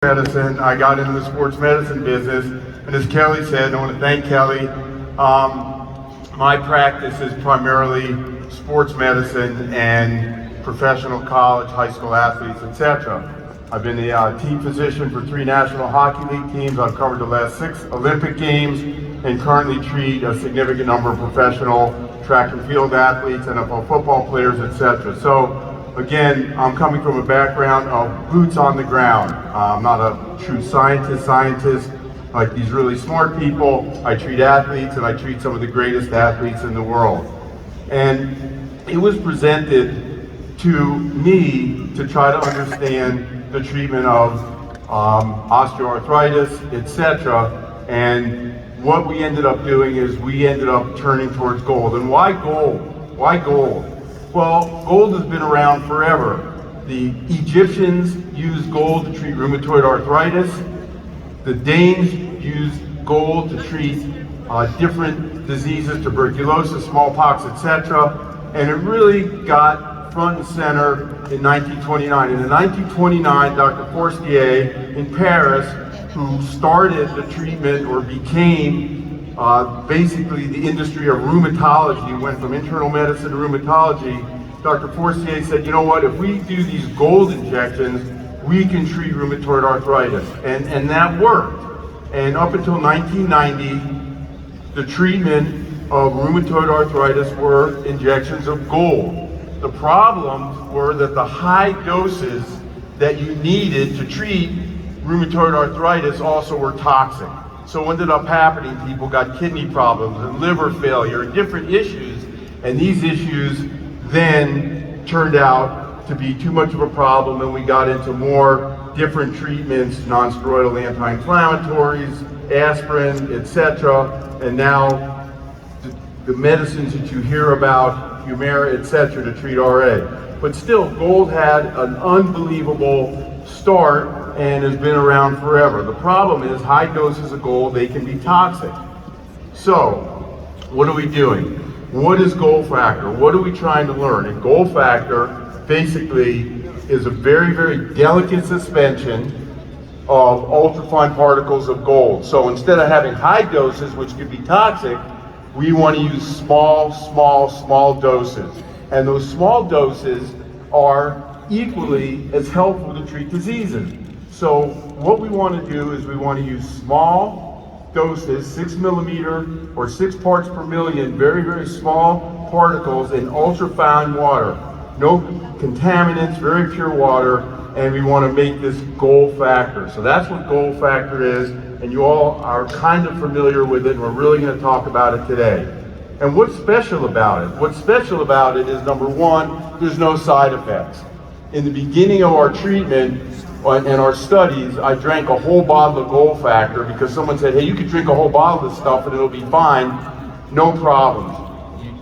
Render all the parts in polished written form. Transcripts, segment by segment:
medicine. I got into the sports medicine business, and as Kelly said, I want to thank Kelly. My practice is primarily sports medicine and professional college, high school athletes, etc. I've been the team physician for 3 National Hockey League teams. I've covered the last 6 Olympic Games and currently treat a significant number of professional track and field athletes, NFL football players, etc. So again, I'm coming from a background of boots on the ground. I'm not a true scientist like these really smart people. I treat athletes, and I treat some of the greatest athletes in the world. And it was presented to me to try to understand the treatment of osteoarthritis, etc. And what we ended up doing is we ended up turning towards gold. And why gold? Why gold? Well, gold has been around forever. The Egyptians used gold to treat rheumatoid arthritis. The Danes used gold to treat different diseases, tuberculosis, smallpox, etc. And it really got front and center in 1929. And in 1929, Dr. Forestier in Paris, who started the treatment or became basically the industry of rheumatology, went from internal medicine to rheumatology. Dr. Forestier said, you know what, if we do these gold injections, we can treat rheumatoid arthritis. And that worked. And up until 1990, the treatment of rheumatoid arthritis were injections of gold. The problems were that the high doses that you needed to treat rheumatoid arthritis also were toxic. So what ended up happening, people got kidney problems and liver failure and different issues, and these issues then turned out to be too much of a problem, and we got into more different treatments, non-steroidal anti-inflammatories, aspirin, etc. And now the medicines that you hear about, Humira, etc., to treat RA. But still, gold had an unbelievable start and has been around forever. The problem is high doses of gold, they can be toxic. So, what are we doing? What is gold factor? What are we trying to learn? And gold factor basically is a very, very delicate suspension of ultrafine particles of gold. So instead of having high doses, which could be toxic, we want to use small doses. And those small doses are equally as helpful to treat diseases. So what we want to do is we want to use small doses, 6 millimeter or 6 parts per million, very, very small particles in ultrafine water. No contaminants, very pure water, and we want to make this gold factor. So that's what gold factor is, and you all are kind of familiar with it, and we're really going to talk about it today. And what's special about it? What's special about it is, number one, there's no side effects. In the beginning of our treatment and our studies, I drank a whole bottle of gold factor because someone said, hey, you could drink a whole bottle of this stuff and it'll be fine. No problems.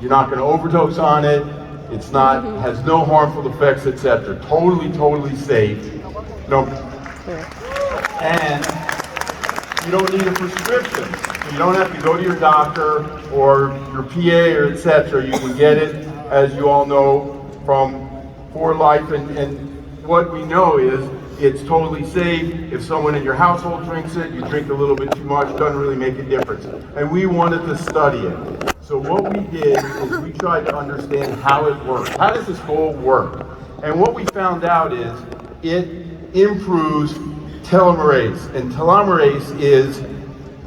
You're not going to overdose on it. It's not, has no harmful effects, etc. Totally safe. No. And you don't need a prescription. So you don't have to go to your doctor or your PA or etc. You can get it, as you all know, from For Life. And what we know is it's totally safe. If someone in your household drinks it, you drink a little bit too much, doesn't really make a difference. And we wanted to study it. So what we did is we tried to understand how it works. How does this gold work? And what we found out is it improves telomerase. And telomerase is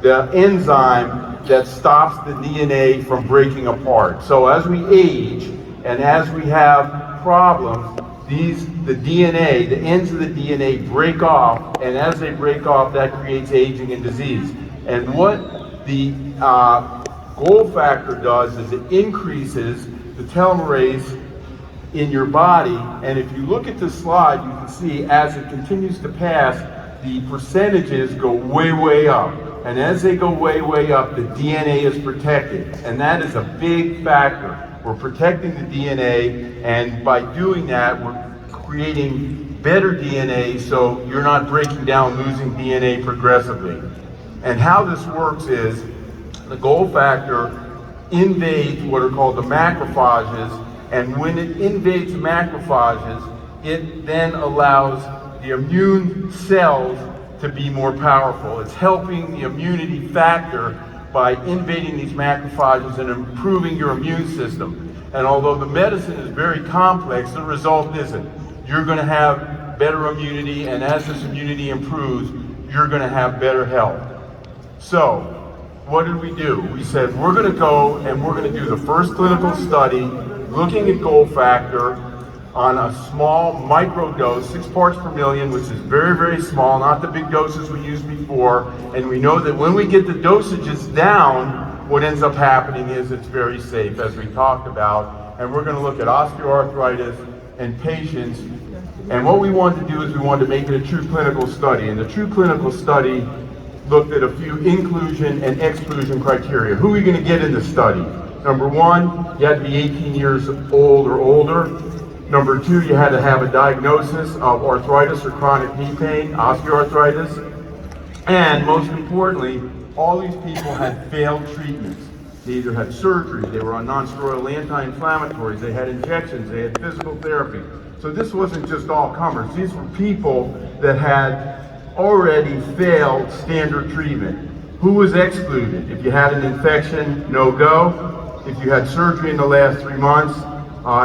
the enzyme that stops the DNA from breaking apart. So as we age and as we have problems, the DNA, the ends of the DNA break off, and as they break off, that creates aging and disease. And what the gold factor does is it increases the telomerase in your body, and if you look at this slide, you can see as it continues to pass, the percentages go way up. And as they go way up, the DNA is protected, and that is a big factor. We're protecting the DNA, and by doing that, we're creating better DNA so you're not breaking down, losing DNA progressively. And how this works is the gold factor invades what are called the macrophages, and when it invades the macrophages, it then allows the immune cells to be more powerful. It's helping the immunity factor by invading these macrophages and improving your immune system. And although the medicine is very complex, the result isn't. You're going to have better immunity, and as this immunity improves, you're going to have better health. So, what did we do? We said we're going to go and we're going to do the first clinical study looking at goal factor on a small micro dose, 6 parts per million, which is very, very small, not the big doses we used before. And we know that when we get the dosages down, what ends up happening is it's very safe, as we talked about. And we're going to look at osteoarthritis and patients. And what we wanted to do is we wanted to make it a true clinical study. And the true clinical study looked at a few inclusion and exclusion criteria. Who are we going to get in the study? Number one, you had to be 18 years old or older. Number two, you had to have a diagnosis of arthritis or chronic knee pain, osteoarthritis. And most importantly, all these people had failed treatments. They either had surgery, they were on non-steroidal anti-inflammatories, they had injections, they had physical therapy. So this wasn't just all comers. These were people that had already failed standard treatment. Who was excluded? If you had an infection, no go. If you had surgery in the last 3 months,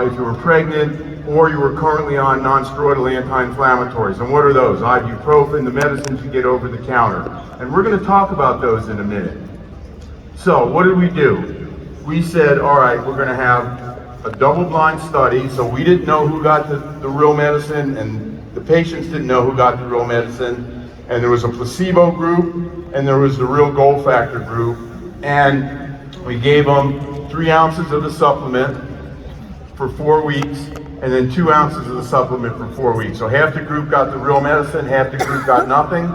if you were pregnant, or you were currently on non-steroidal anti-inflammatories. And what are those? Ibuprofen, the medicines you get over the counter. And we're going to talk about those in a minute. So what did we do? We said, all right, we're going to have a double-blind study. So we didn't know who got the real medicine, and the patients didn't know who got the real medicine. And there was a placebo group, and there was the real goal factor group. And we gave them 3 ounces of the supplement for 4 weeks, and then 2 ounces of the supplement for 4 weeks. So half the group got the real medicine, half the group got nothing.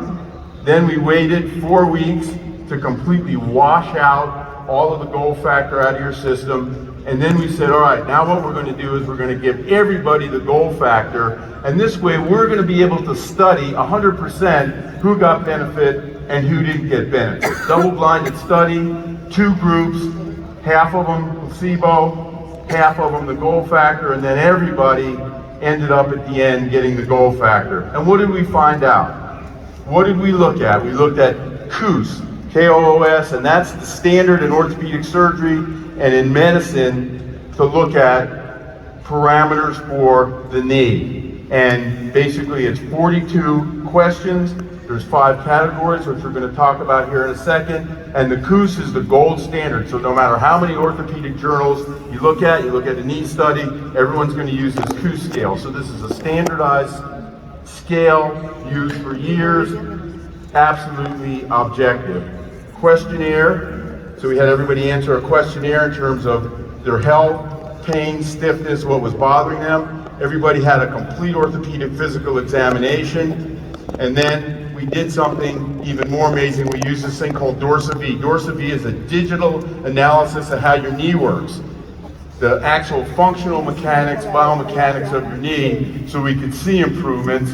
Then we waited 4 weeks to completely wash out all of the goal factor out of your system. And then we said, all right, now what we're going to do is we're going to give everybody the goal factor. And this way we're going to be able to study 100% who got benefit and who didn't get benefit. Double-blinded study, 2 groups, half of them placebo, half of them the goal factor, and then everybody ended up at the end getting the goal factor. And what did we find out? What did we look at? We looked at KOOS, K-O-O-S, and that's the standard in orthopedic surgery and in medicine to look at parameters for the knee. And basically it's 42 questions. There's 5 categories, which we're going to talk about here in a second. And the KOOS is the gold standard. So no matter how many orthopedic journals you look at a knee study, everyone's going to use this KOOS scale. So this is a standardized scale used for years, absolutely objective. Questionnaire. So we had everybody answer a questionnaire in terms of their health, pain, stiffness, what was bothering them. Everybody had a complete orthopedic physical examination. And then we did something even more amazing. We used this thing called DorsaV. DorsaV is a digital analysis of how your knee works. The actual functional mechanics, biomechanics of your knee, so we could see improvements.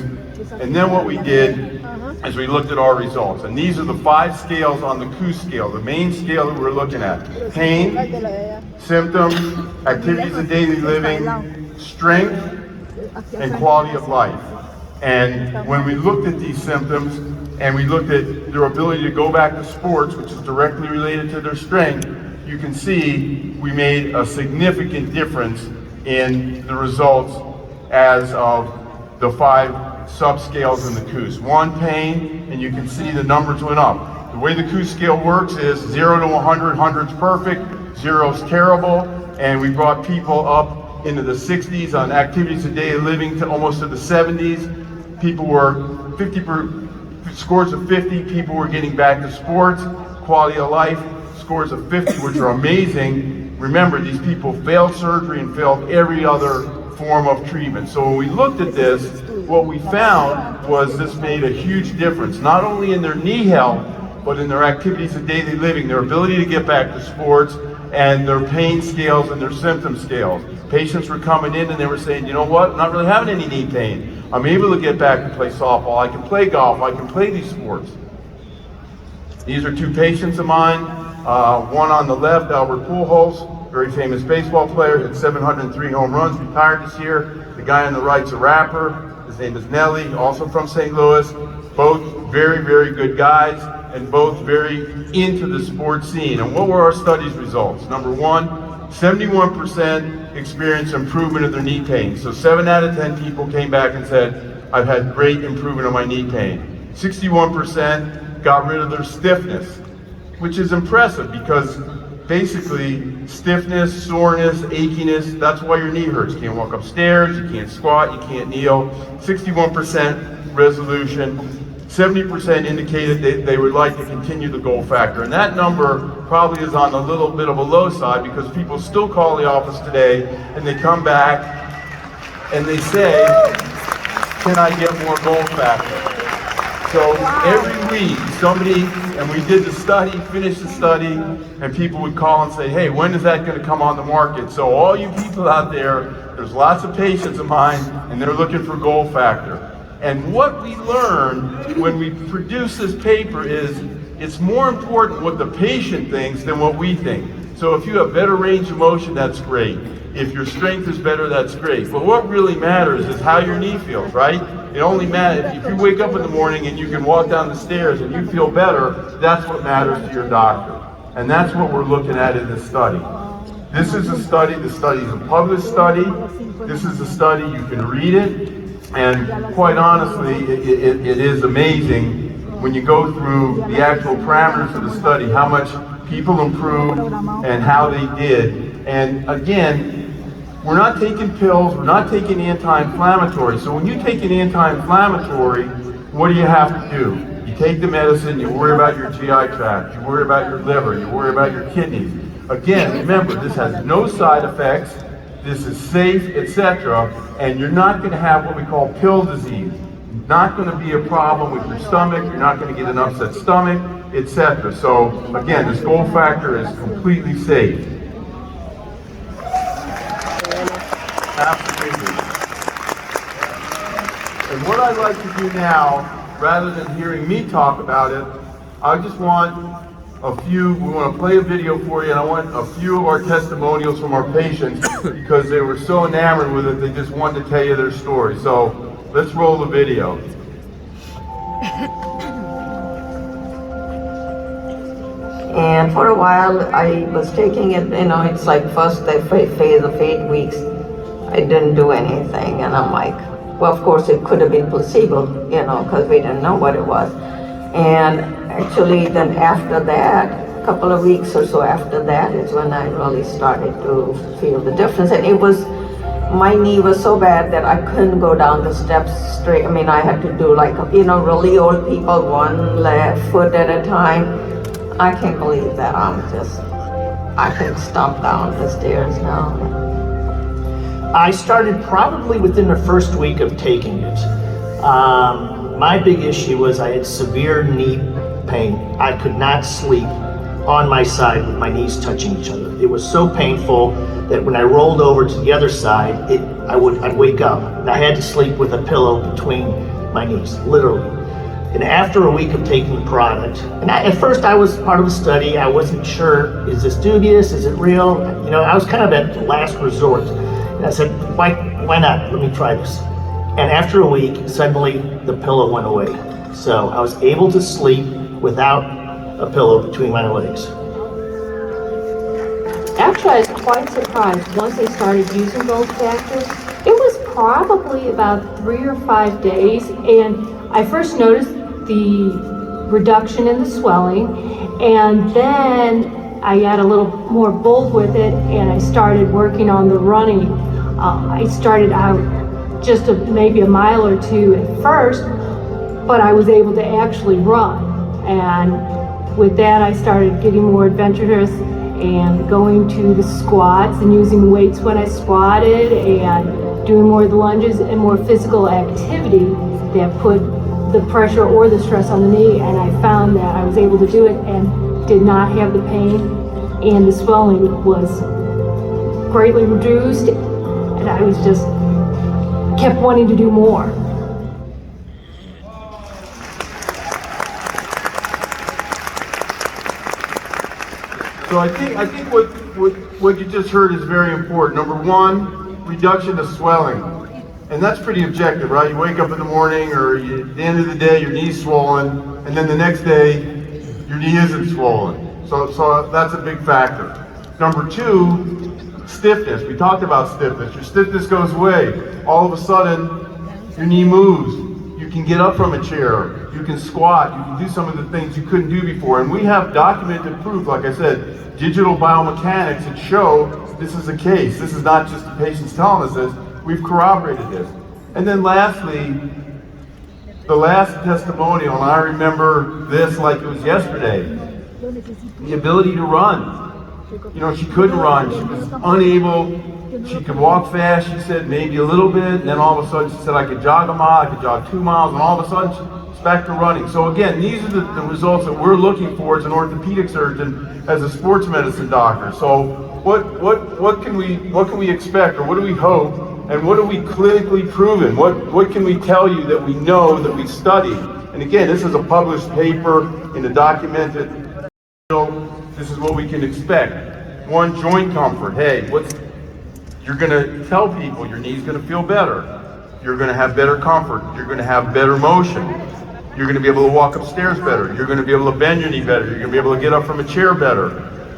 And then what we did is we looked at our results. And these are the 5 scales on the KOOS scale, the main scale that we're looking at. Pain, symptoms, activities of daily living, strength, and quality of life. And when we looked at these symptoms and we looked at their ability to go back to sports, which is directly related to their strength, you can see we made a significant difference in the results as of the 5 subscales in the KOOS. 1, pain, and you can see the numbers went up. The way the KOOS scale works is 0 to 100, 100's perfect, 0's terrible, and we brought people up into the 60s on activities of daily living to almost to the 70s. People were scores of 50, people were getting back to sports. Quality of life, scores of 50, which are amazing. Remember, these people failed surgery and failed every other form of treatment. So when we looked at this, what we found was this made a huge difference, not only in their knee health, but in their activities of daily living, their ability to get back to sports, and their pain scales and their symptom scales. Patients were coming in and they were saying, you know what, I'm not really having any knee pain. I'm able to get back and play softball, I can play golf, I can play these sports. These are 2 patients of mine. One on the left, Albert Pujols, very famous baseball player, hit 703 home runs, retired this year. The guy on the right's a rapper, his name is Nelly, also from St. Louis. Both very, very good guys and both very into the sports scene. And what were our study's results? Number one, 71% experienced improvement of their knee pain. So 7 out of 10 people came back and said, I've had great improvement of my knee pain. 61% got rid of their stiffness, which is impressive because basically stiffness, soreness, achiness, that's why your knee hurts. You can't walk upstairs, you can't squat, you can't kneel. 61% resolution. 70% indicated they would like to continue the goal factor. And that number probably is on a little bit of a low side because people still call the office today and they come back and they say, can I get more goal factor? So every week somebody, and we did the study, finished the study, and people would call and say, hey, when is that going to come on the market? So all you people out there, there's lots of patients of mine and they're looking for goal factor. And what we learned when we produce this paper is it's more important what the patient thinks than what we think. So if you have better range of motion, that's great. If your strength is better, that's great. But what really matters is how your knee feels, right? It only matters if you wake up in the morning and you can walk down the stairs and you feel better, that's what matters to your doctor. And that's what we're looking at in this study. This is a study, the study is a published study. This is a study, you can read it. And quite honestly, it is amazing when you go through the actual parameters of the study, how much people improved and how they did. And again, we're not taking pills, we're not taking anti-inflammatory. So when you take an anti-inflammatory, what do you have to do? You take the medicine, you worry about your GI tract, you worry about your liver, you worry about your kidneys. Again, remember, this has no side effects. This is safe, etc., and you're not going to have what we call pill disease. Not going to be a problem with your stomach, you're not going to get an upset stomach, etc. So again, this goal factor is completely safe. Absolutely. And what I'd like to do now, rather than hearing me talk about it, I just want we want to play a video for you, and I want a few of our testimonials from our patients because they were so enamored with it, they just wanted to tell you their story. So let's roll the video. And for a while, I was taking it, it's like first the phase of 8 weeks, I didn't do anything, and I'm like, well, of course it could have been placebo, because we didn't know what it was. And actually then after that, a couple of weeks or so after that is when I really started to feel the difference. And my knee was so bad that I couldn't go down the steps straight. I had to do like, really old people, one left foot at a time. I can't believe that I can stomp down the stairs now. I started probably within the first week of taking it. My big issue was I had severe knee pain. I could not sleep on my side with my knees touching each other. It was so painful that when I rolled over to the other side, I'd wake up. And I had to sleep with a pillow between my knees, literally. And after a week of taking the product, and at first I was part of the study, I wasn't sure, is this dubious, is it real? I was kind of at the last resort. And I said, why not? Let me try this. And after a week, suddenly the pillow went away. So I was able to sleep without a pillow between my legs. Actually, I was quite surprised once I started using Gold Factor. It was probably about 3 or 5 days, and I first noticed the reduction in the swelling, and then I got a little more bold with it, and I started working on the running. I started out just maybe a mile or 2 at first, but I was able to actually run. And with that, I started getting more adventurous and going to the squats and using weights when I squatted and doing more of the lunges and more physical activity that put the pressure or the stress on the knee. And I found that I was able to do it and did not have the pain, and the swelling was greatly reduced, and I was just kept wanting to do more. So I think what you just heard is very important. Number one, reduction of swelling. And that's pretty objective, right? You wake up in the morning or at the end of the day, your knee's swollen, and then the next day, your knee isn't swollen. So that's a big factor. Number two, stiffness. We talked about stiffness. Your stiffness goes away. All of a sudden, your knee moves. You can get up from a chair. You can squat. You can do some of the things you couldn't do before. And we have documented proof, like I said, digital biomechanics that show this is the case. This is not just the patients telling us this. We've corroborated this. And then lastly, the last testimonial, and I remember this like it was yesterday, the ability to run. You know, she couldn't run. She was unable. She could walk fast, she said, maybe a little bit, and then all of a sudden she said, I could jog a mile, I could jog 2 miles, and all of a sudden she's back to running. So again, these are the results that we're looking for as an orthopedic surgeon, as a sports medicine doctor. So what can we expect, or what do we hope, and what are we clinically proven? What can we tell you that we know, that we studied? And again, this is a published paper in a documented, this is what we can expect. One, joint comfort. Hey, you're going to tell people your knee's going to feel better. You're going to have better comfort. You're going to have better motion. You're going to be able to walk upstairs better. You're going to be able to bend your knee better. You're going to be able to get up from a chair better.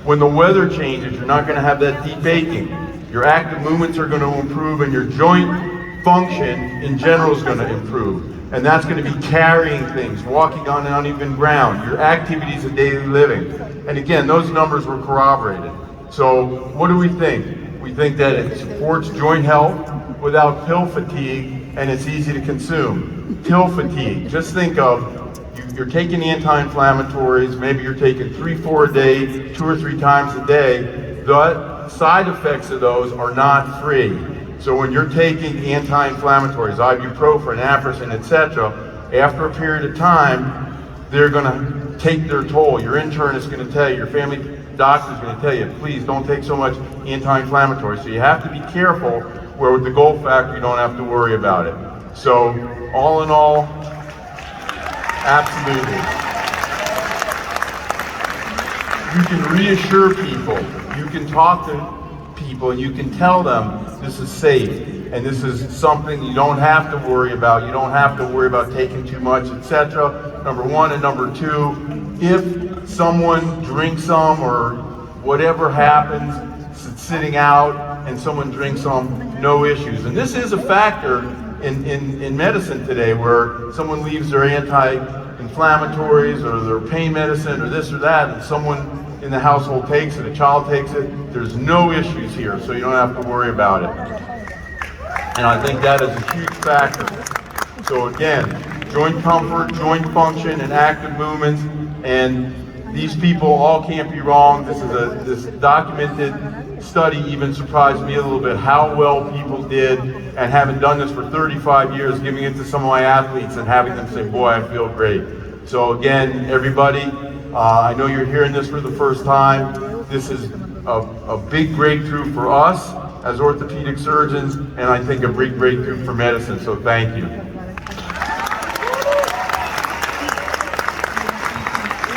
When the weather changes, you're not going to have that deep aching. Your active movements are going to improve, and your joint function in general is going to improve. And that's going to be carrying things, walking on uneven ground, your activities of daily living. And again, those numbers were corroborated. So what do we think? We think that it supports joint health without pill fatigue, and it's easy to consume. Pill fatigue, just think of, you're taking anti-inflammatories, maybe you're taking 3-4 a day, 2 or 3 times a day. The side effects of those are not free. So when you're taking anti-inflammatories, ibuprofen, Naproxen, etc., after a period of time, they're going to take their toll. Your intern is going to tell you, your family doctor is going to tell you, please don't take so much anti-inflammatory. So you have to be careful, where with the gold factor, you don't have to worry about it. So all in all, absolutely. You can reassure people, you can talk to people, and you can tell them this is safe, and this is something you don't have to worry about. You don't have to worry about taking too much, etc. Number one. And number two, if someone drinks some or whatever happens, sitting out, and someone drinks some, no issues. And this is a factor in medicine today, where someone leaves their anti-inflammatories or their pain medicine or this or that, and someone in the household takes it, a child takes it, there's no issues here, so you don't have to worry about it. And I think that is a huge factor. So again, joint comfort, joint function, and active movements, and these people all can't be wrong. This documented study even surprised me a little bit, how well people did, and having done this for 35 years, giving it to some of my athletes and having them say, boy, I feel great. So again, everybody, I know you're hearing this for the first time. This is a big breakthrough for us as orthopedic surgeons, and I think a big breakthrough for medicine, so thank you.